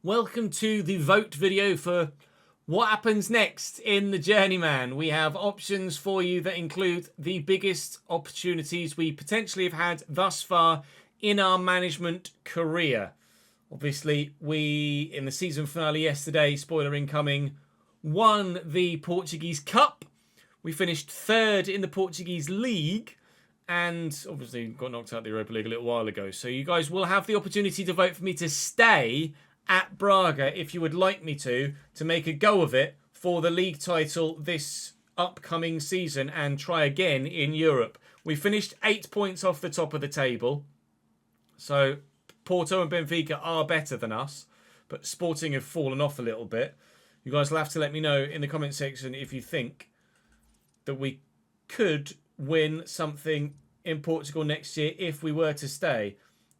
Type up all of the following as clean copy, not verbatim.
Welcome to the vote video for what happens next in the Journeyman. We have options for you that include the biggest opportunities we potentially have had thus far in our management career. Obviously, we, in the season finale yesterday, spoiler incoming, won the Portuguese Cup. We finished third in the Portuguese League and obviously got knocked out of the Europa League a little while ago. So you guys will have the opportunity to vote for me to stay at Braga if you would like me to make a go of it for the league title this upcoming season and try again in Europe. We finished 8 points off the top of the table. So Porto and Benfica are better than us, but Sporting have fallen off a little bit. You guys will have to let me know in the comment section if you think that we could win something in Portugal next year if we were to stay.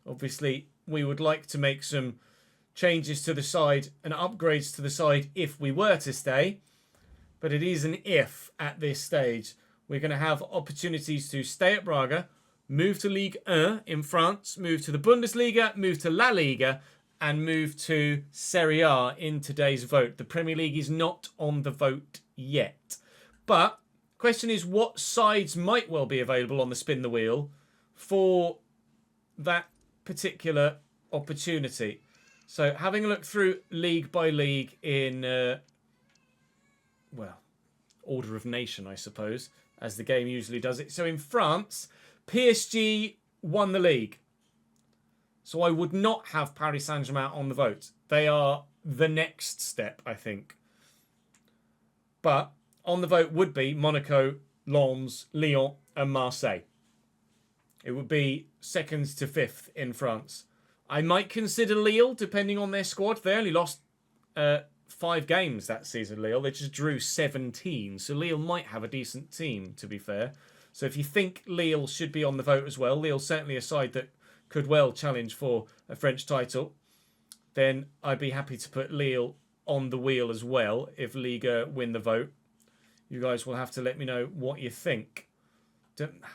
Obviously, we would like to make some changes to the side and upgrades to the side if we were to stay, but it is an if at this stage. We're going to have opportunities to stay at Braga, move to Ligue 1 in France, move to the Bundesliga, move to La Liga, and move to Serie A in today's vote. The Premier League is not on the vote yet. But the question is, what sides might well be available on the spin the wheel for that particular opportunity? So having a look through league by league in, well, order of nation, I suppose, as the game usually does it. So in France, PSG won the league. So I would not have Paris Saint-Germain on the vote. They are the next step, I think. But on the vote would be Monaco, Lens, Lyon and Marseille. It would be second to fifth in France. I might consider Lille, depending on their squad. They only lost 5 games that season, Lille. They just drew 17. So Lille might have a decent team, to be fair. So if you think Lille should be on the vote as well, Lille's certainly a side that could well challenge for a French title, then I'd be happy to put Lille on the wheel as well if Liga win the vote. You guys will have to let me know what you think.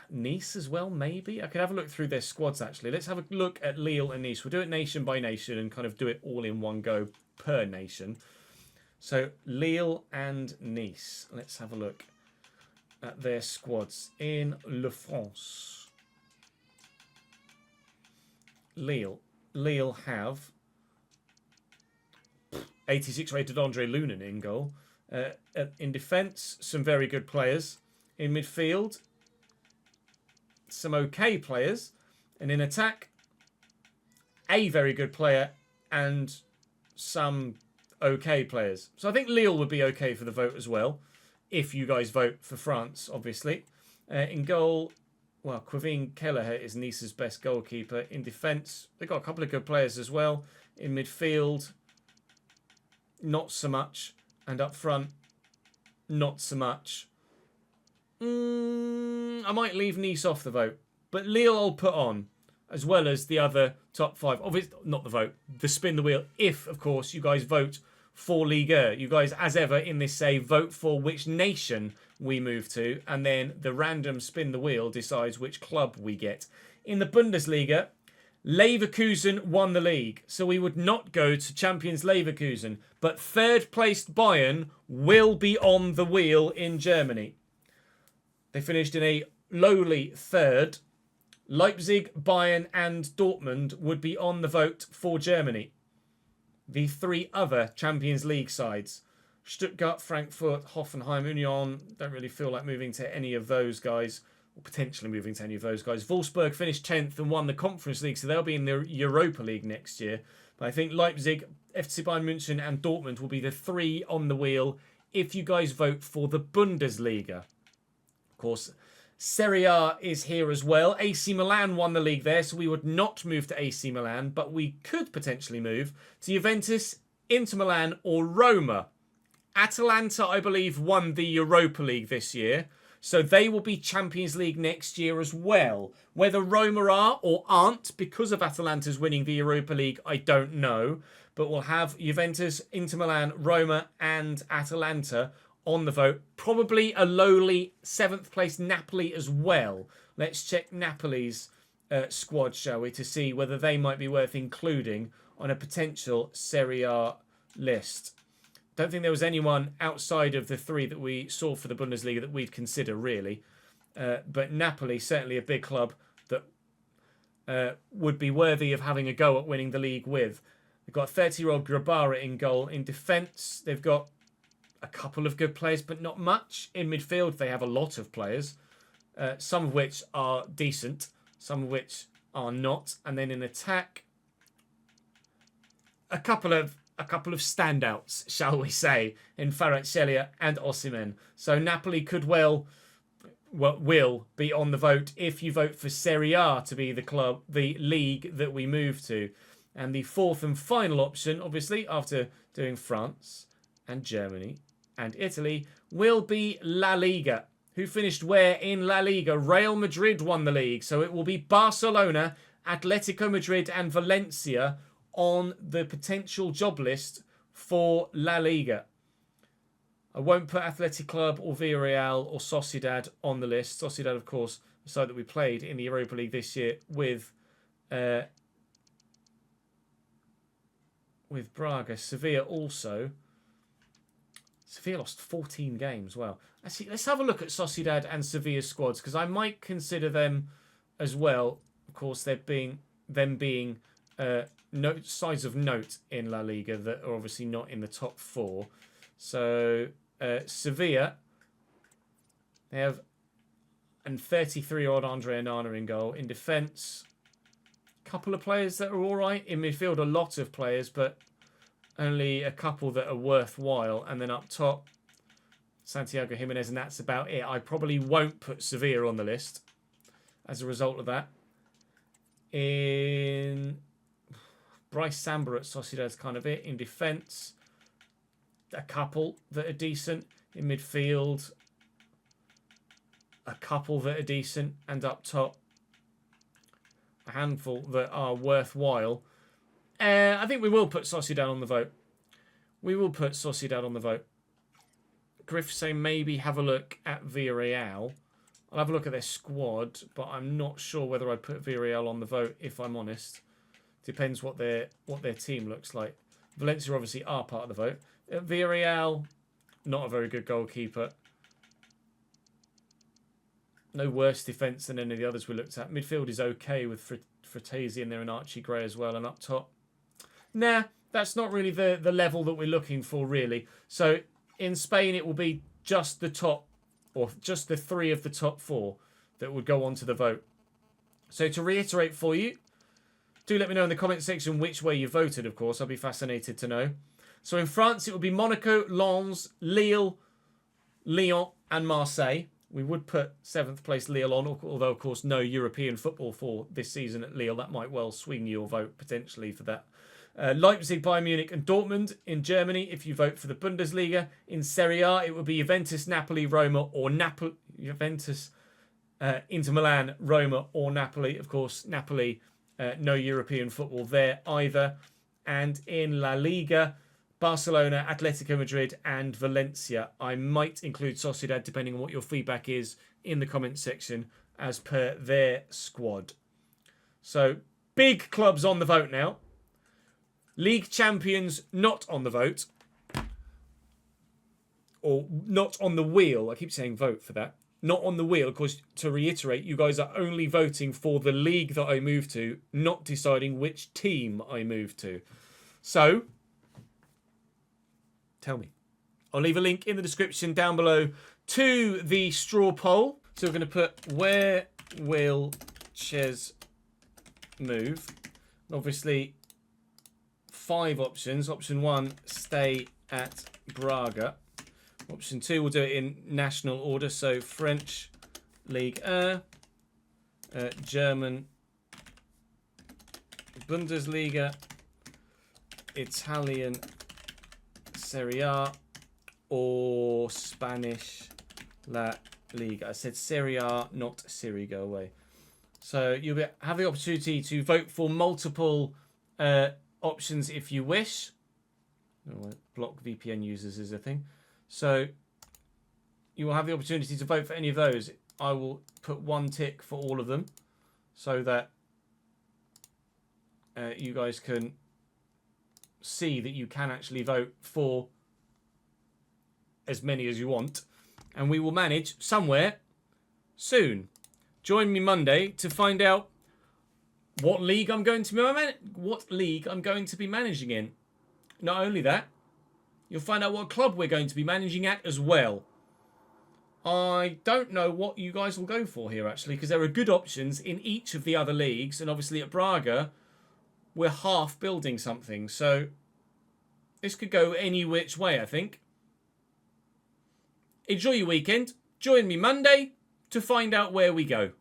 Nice as well, maybe? I could have a look through their squads, actually. Let's have a look at Lille and Nice. We'll do it nation by nation and kind of do it all in one go per nation. So, Lille and Nice. Let's have a look at their squads in Le France. Lille. Lille have 86 rated Andre Lunin in goal. In defence, some very good players. In midfield, some okay players, and in attack, a very good player and some okay players. So I think Lille would be okay for the vote as well, if you guys vote for France, obviously. In goal, well, Quevin Kelleher is Nice's best goalkeeper. In defence, they've got a couple of good players as well. In midfield, not so much. And up front, not so much. I might leave Nice off the vote, but Lille I'll put on, as well as the other top 5. Obviously, not the vote, the spin the wheel. If, of course, you guys vote for Liga. You guys, as ever in this save, vote for which nation we move to, and then the random spin the wheel decides which club we get. In the Bundesliga, Leverkusen won the league, so we would not go to Champions Leverkusen, but third-placed Bayern will be on the wheel in Germany. They finished in a lowly third. Leipzig, Bayern and Dortmund would be on the vote for Germany. The 3 other Champions League sides, Stuttgart, Frankfurt, Hoffenheim, Union, don't really feel like moving to any of those guys, or potentially moving to any of those guys. Wolfsburg finished 10th and won the Conference League, so they'll be in the Europa League next year. But I think Leipzig, FC Bayern München and Dortmund will be the 3 on the wheel if you guys vote for the Bundesliga. Of course, Serie A is here as well. AC Milan won the league there, so we would not move to AC Milan, but we could potentially move to Juventus, Inter Milan or Roma. Atalanta, I believe, won the Europa League this year, so they will be Champions League next year as well. Whether Roma are or aren't, because of Atalanta's winning the Europa League, I don't know. But we'll have Juventus, Inter Milan, Roma and Atalanta on the vote. Probably a lowly 7th place Napoli as well. Let's check Napoli's squad, shall we, to see whether they might be worth including on a potential Serie A list. Don't think there was anyone outside of the 3 that we saw for the Bundesliga that we'd consider, really. But Napoli, certainly a big club that would be worthy of having a go at winning the league with. They've got 30-year-old Grabara in goal. In defence, they've got a couple of good players, but not much. In midfield, they have a lot of players, some of which are decent, some of which are not. And then in attack, a couple of standouts, shall we say, in Kvaratskhelia and Osimhen. So Napoli could will be on the vote if you vote for Serie A to be the league that we move to. And the 4th and final option, obviously, after doing France and Germany and Italy, will be La Liga. Who finished where in La Liga? Real Madrid won the league. So it will be Barcelona, Atletico Madrid and Valencia on the potential job list for La Liga. I won't put Athletic Club or Villarreal or Sociedad on the list. Sociedad, of course, the side that we played in the Europa League this year with Braga. Sevilla also. Sevilla lost 14 games. Well, actually, let's have a look at Sociedad and Sevilla's squads, because I might consider them as well. Of course, them being sides of note in La Liga that are obviously not in the top 4. So Sevilla, they have a 33-year-old Andre Onana in goal. In defence, a couple of players that are all right. In midfield, a lot of players, but only a couple that are worthwhile. And then up top, Santiago Jimenez, and that's about it. I probably won't put Sevilla on the list as a result of that. In Bryce Samba at Sociedad's kind of it. In defence, a couple that are decent. In midfield, a couple that are decent. And up top, a handful that are worthwhile. I think we will put Sociedad on the vote. We will put Sociedad on the vote. Griff saying maybe have a look at Villarreal. I'll have a look at their squad, but I'm not sure whether I'd put Villarreal on the vote, if I'm honest. Depends what their team looks like. Valencia obviously are part of the vote. Villarreal, not a very good goalkeeper. No worse defence than any of the others we looked at. Midfield is okay with Fratesi in there and Archie Gray as well. And up top, nah, that's not really the level that we're looking for, really. So in Spain, it will be just the top, or just the 3 of the top 4 that would go on to the vote. So to reiterate for you, do let me know in the comment section which way you voted, of course. I'll be fascinated to know. So in France, it would be Monaco, Lens, Lille, Lyon and Marseille. We would put 7th place Lille on, although, of course, no European football for this season at Lille. That might well swing your vote potentially for that. Leipzig, Bayern Munich and Dortmund in Germany if you vote for the Bundesliga. In Serie A, it would be Juventus, Napoli, Roma or Juventus, Inter Milan, Roma or Napoli. Of course, Napoli, no European football there either. And in La Liga, Barcelona, Atletico Madrid and Valencia. I might include Sociedad depending on what your feedback is in the comment section as per their squad. So, big clubs on the vote now. League champions not on the vote. Or not on the wheel. I keep saying vote for that. Not on the wheel. Of course, to reiterate, you guys are only voting for the league that I move to, not deciding which team I move to. So, tell me. I'll leave a link in the description down below to the straw poll. So we're going to put, where will Ches move? Obviously, 5 options. Option 1, stay at Braga. Option 2, we'll do it in national order. So French Ligue 1, German Bundesliga, Italian Serie A, or Spanish La Liga. I said Serie A, not Serie. Go away. So you'll have the opportunity to vote for multiple options if you wish. Oh, block VPN users is a thing. So you will have the opportunity to vote for any of those. I will put 1 tick for all of them so that you guys can see that you can actually vote for as many as you want. And we will manage somewhere soon. Join me Monday to find out what league I'm going to be managing in. Not only that, you'll find out what club we're going to be managing at as well. I don't know what you guys will go for here, actually, because there are good options in each of the other leagues. And obviously at Braga, we're half building something. So this could go any which way, I think. Enjoy your weekend. Join me Monday to find out where we go.